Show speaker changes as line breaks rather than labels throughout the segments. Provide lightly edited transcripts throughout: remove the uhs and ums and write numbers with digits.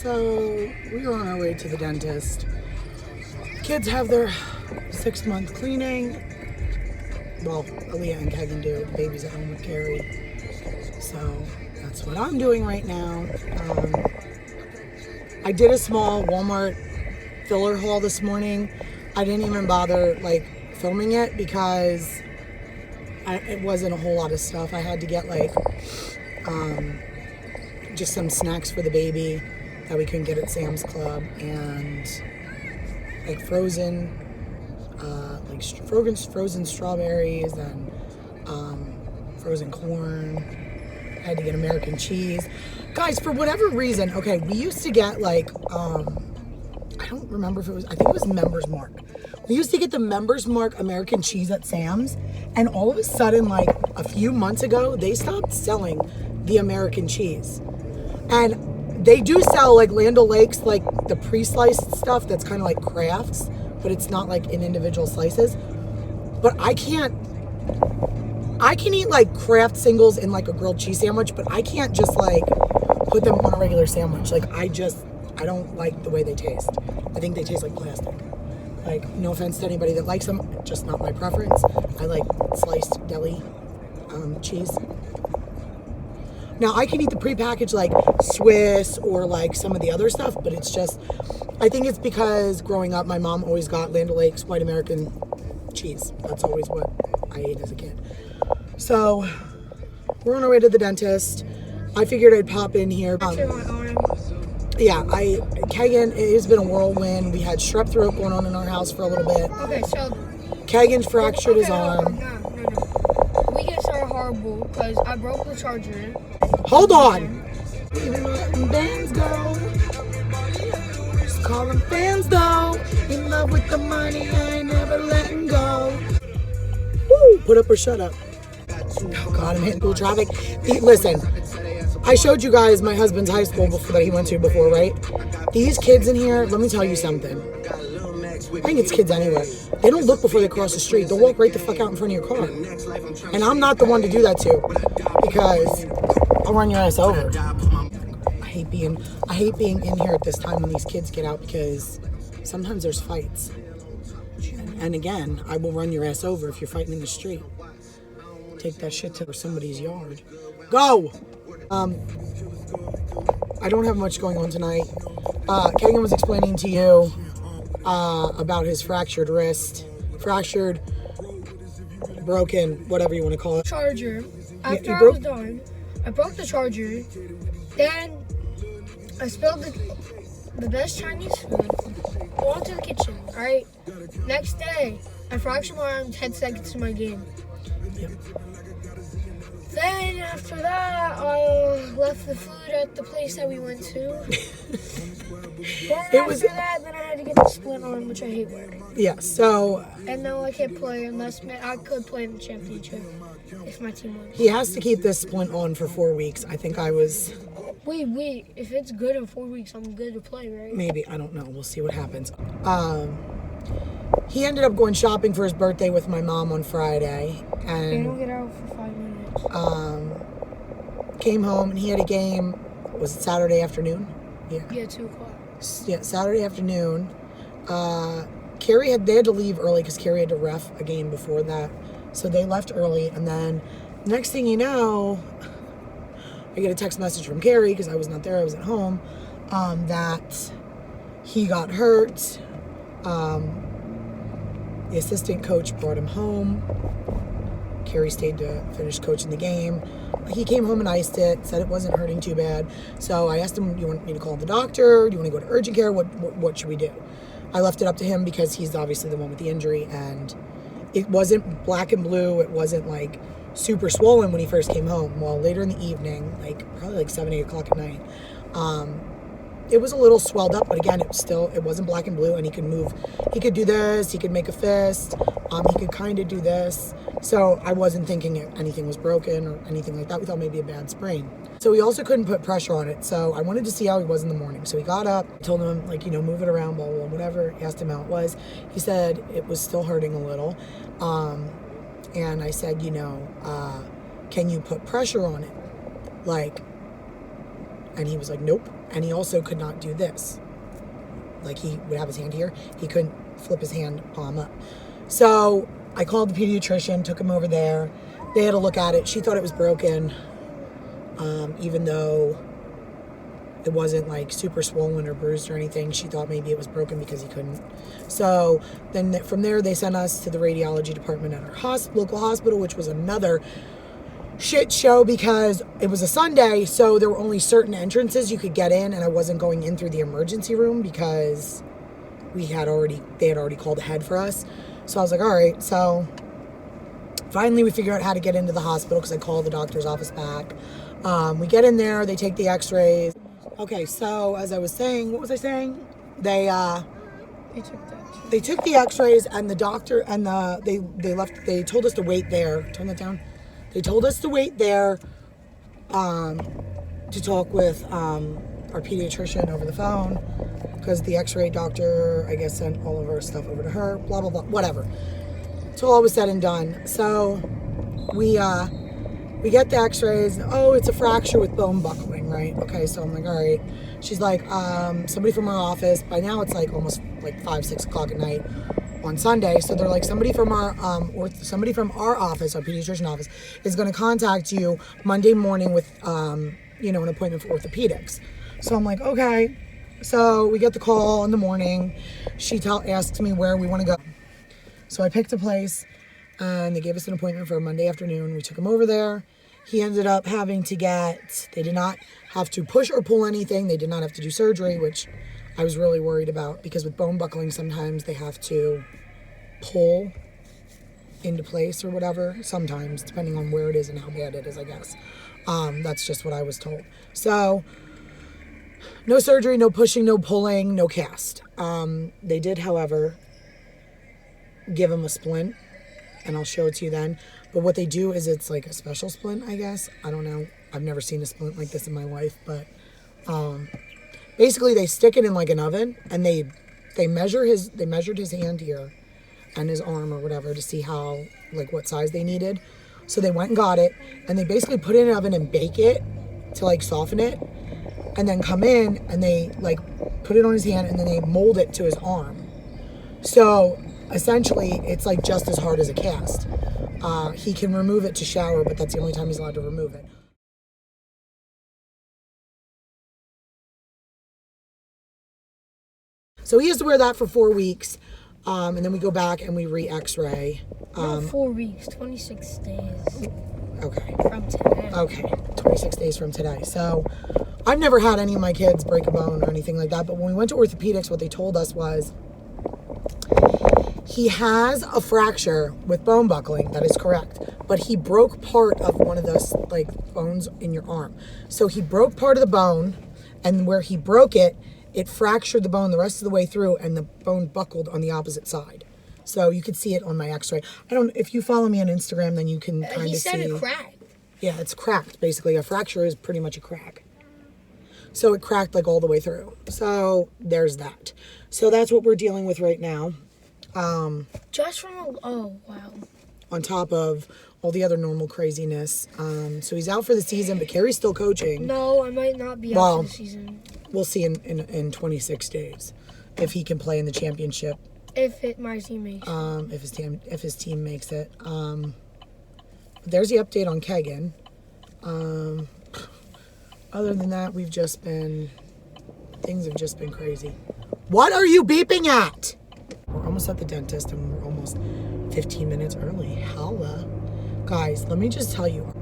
So we are on our way to the dentist. Kids have their 6-month cleaning. Well, Aaliyah and Kegan do. The baby's at home with Carrie. So that's what I'm doing right now. I did a small Walmart filler haul this morning. I didn't even bother filming it because it wasn't a whole lot of stuff. I had to get just some snacks for the baby that we couldn't get at Sam's Club, and frozen strawberries and frozen corn. I had to get American cheese. Guys, for whatever reason, okay, we used to get I don't remember if it was, I think it was Members Mark. We used to get the Members Mark American cheese at Sam's, and all of a sudden, a few months ago, they stopped selling the American cheese. And they do sell Land O'Lakes, the pre-sliced stuff that's kind of like crafts, but it's not in individual slices. But I can eat Kraft singles in a grilled cheese sandwich, but I can't just put them on a regular sandwich. I don't like the way they taste. I think they taste like plastic. No offense to anybody that likes them, just not my preference. I like sliced deli cheese. Now, I can eat the prepackaged Swiss or some of the other stuff, but it's just, I think it's because growing up, my mom always got Land O'Lakes white American cheese. That's always what I ate as a kid. So, we're on our way to the dentist. I figured I'd pop in here. Yeah, Kegan, it has been a whirlwind. We had strep throat going on in our house for a little bit. Okay, so Kegan fractured his arm.
No. We get started horrible because I broke the charger.
Hold on. Even letting bands go. Just call them fans though. In love with the money, I ain't never letting go. Woo! Put up or shut up. Oh God, I'm hitting cool traffic. Listen, I showed you guys my husband's high school that he went to before, right? These kids in here, let me tell you something. I think it's kids anyway. They don't look before they cross the street. They'll walk right the fuck out in front of your car. And I'm not the one to do that to, because I'll run your ass over. I hate being in here at this time when these kids get out, because sometimes there's fights. And again, I will run your ass over if you're fighting in the street. Take that shit to somebody's yard. Go! I don't have much going on tonight. Kegan was explaining to you about his fractured wrist. Fractured, broken, whatever you want to call it.
Charger. After I was done, I broke the charger. Then I spilled the best Chinese food onto the kitchen. Alright? Next day, I fractured my arm 10 seconds to my game.
Yep.
Then after that, I left the food at the place that we went to. Then after that, then I had to get the splint on, which I hate wearing.
Yeah, so...
And no, I can't play unless I could play in the championship if my team wins.
He has to keep this splint on for 4 weeks. I think I was...
Wait. If it's good in 4 weeks, I'm good to play, right?
Maybe. I don't know. We'll see what happens. He ended up going shopping for his birthday with my mom on Friday. And
they don't get out for 5 minutes.
Came home and he had a game. Was it Saturday afternoon?
Yeah, 2 o'clock.
Yeah, Saturday afternoon. They had to leave early because Carrie had to ref a game before that. So they left early, and then next thing you know, I get a text message from Carrie, because I was not there, I was at home, that he got hurt. The assistant coach brought him home. Carrie stayed to finish coaching the game. He came home and iced it, said it wasn't hurting too bad. So I asked him, do you want me to call the doctor? Do you want to go to urgent care? What should we do? I left it up to him because he's obviously the one with the injury, and it wasn't black and blue. It wasn't super swollen when he first came home. Well, later in the evening, probably 7, 8 o'clock at night, it was a little swelled up, but again, it wasn't black and blue, and he could move. He could do this, he could make a fist, he could kind of do this. So I wasn't thinking anything was broken or anything like that. We thought maybe a bad sprain. So he also couldn't put pressure on it. So I wanted to see how he was in the morning. So he got up, told him, move it around, blah, blah, whatever. He asked him how it was. He said it was still hurting a little. And I said, can you put pressure on it? And he was like, nope. And he also could not do this. Like, he would have his hand here. He couldn't flip his hand palm up. So I called the pediatrician, took him over there. They had a look at it. She thought it was broken, even though it wasn't like super swollen or bruised or anything. She thought maybe it was broken because he couldn't. So then from there, they sent us to the radiology department at our local hospital, which was another shit show because it was a Sunday. So there were only certain entrances you could get in, and I wasn't going in through the emergency room they had already called ahead for us. So I was like, all right. So finally we figure out how to get into the hospital because I called the doctor's office back. We get in there, they take the x-rays. Okay, so as I was saying, what was I saying? They took the x-rays, and the doctor and they told us to wait there. Turn that down. They told us to wait there to talk with our pediatrician over the phone because the x-ray doctor, I guess, sent all of our stuff over to her, blah, blah, blah, whatever. So all was said and done. So we get the x-rays. Oh, it's a fracture with bone buckling, right? Okay, so I'm like, all right. She's like, somebody from our office. By now it's like almost like 5, 6 o'clock at night on Sunday. So they're like, somebody from our office, our pediatrician office, is going to contact you Monday morning with, an appointment for orthopedics. So I'm like, okay. So we get the call in the morning. She asks me where we want to go. So I picked a place, and they gave us an appointment for Monday afternoon. We took him over there. He ended up having to they did not have to push or pull anything. They did not have to do surgery, which I was really worried about because with bone buckling, sometimes they have to pull into place or whatever. Sometimes, depending on where it is and how bad it is, I guess. That's just what I was told. So no surgery, no pushing, no pulling, no cast. They did, however, give him a splint, and I'll show it to you then. But what they do is it's like a special splint, I guess. I don't know. I've never seen a splint like this in my life, but basically they stick it in like an oven, and they measured his hand here and his arm or whatever to see what size they needed. So they went and got it, and they basically put it in an oven and bake it to like soften it, and then come in and they like put it on his hand, and then they mold it to his arm. So essentially it's like just as hard as a cast. He can remove it to shower, but that's the only time he's allowed to remove it. So he has to wear that for 4 weeks, and then we go back and we re-x-ray.
Not 4 weeks, 26 days.
Okay.
From today.
Okay, 26 days from today. So I've never had any of my kids break a bone or anything like that, but when we went to orthopedics, what they told us was he has a fracture with bone buckling. That is correct. But he broke part of one of those like bones in your arm. So he broke part of the bone, and where he broke it, it fractured the bone the rest of the way through, and the bone buckled on the opposite side. So you could see it on my x-ray. If you follow me on Instagram, then you can kind of see.
He said it cracked.
Yeah, it's cracked, basically. A fracture is pretty much a crack. So it cracked like all the way through. So there's that. So that's what we're dealing with right now.
Just from oh wow.
On top of all the other normal craziness. So he's out for the season, but Carrie's still coaching.
No, I might not be out for the season.
We'll see in 26 days if he can play in the championship.
My team makes it.
If his team makes it. There's the update on Kegan. Other than that, things have just been crazy. What are you beeping at? We're almost at the dentist, and we're almost 15 minutes early. Holla. Guys, let me just tell you.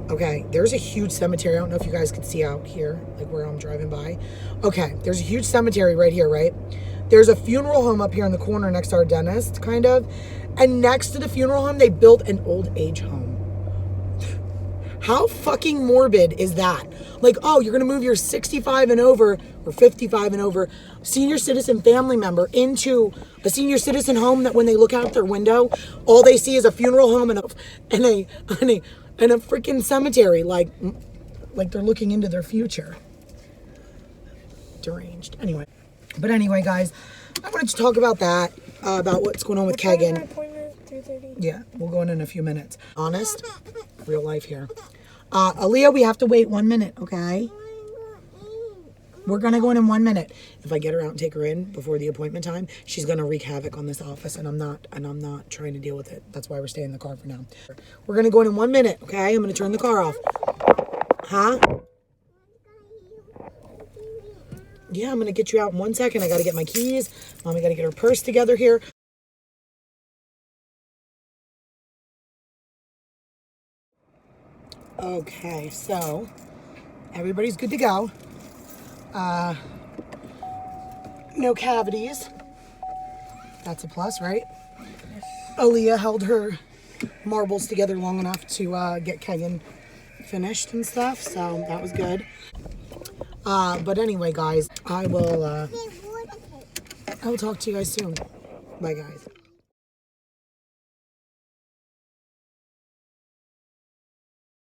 Okay, there's a huge cemetery. I don't know if you guys can see out here, like where I'm driving by. Okay, there's a huge cemetery right here, right? There's a funeral home up here in the corner next to our dentist, kind of. And next to the funeral home, they built an old age home. How fucking morbid is that? Like, oh, you're going to move your 65 and over or 55 and over senior citizen family member into a senior citizen home that when they look out their window, all they see is a funeral home and a freaking cemetery, like they're looking into their future. Deranged. But anyway, guys, I wanted to talk about that, about what's going on with Kegan.
Appointment 3:30.
Yeah, we'll go in a few minutes. Honest, real life here. Aaliyah, we have to wait 1 minute, okay? We're gonna go in 1 minute. If I get her out and take her in before the appointment time, she's gonna wreak havoc on this office, and I'm not trying to deal with it. That's why we're staying in the car for now. We're gonna go in 1 minute, okay? I'm gonna turn the car off. Huh? Yeah, I'm gonna get you out in 1 second. I gotta get my keys. Mommy gotta get her purse together here. Okay, so everybody's good to go. No cavities. That's a plus, right?
Yes.
Aaliyah held her marbles together long enough to get Kegan finished and stuff, so that was good. But anyway, guys, I will talk to you guys soon. Bye, guys.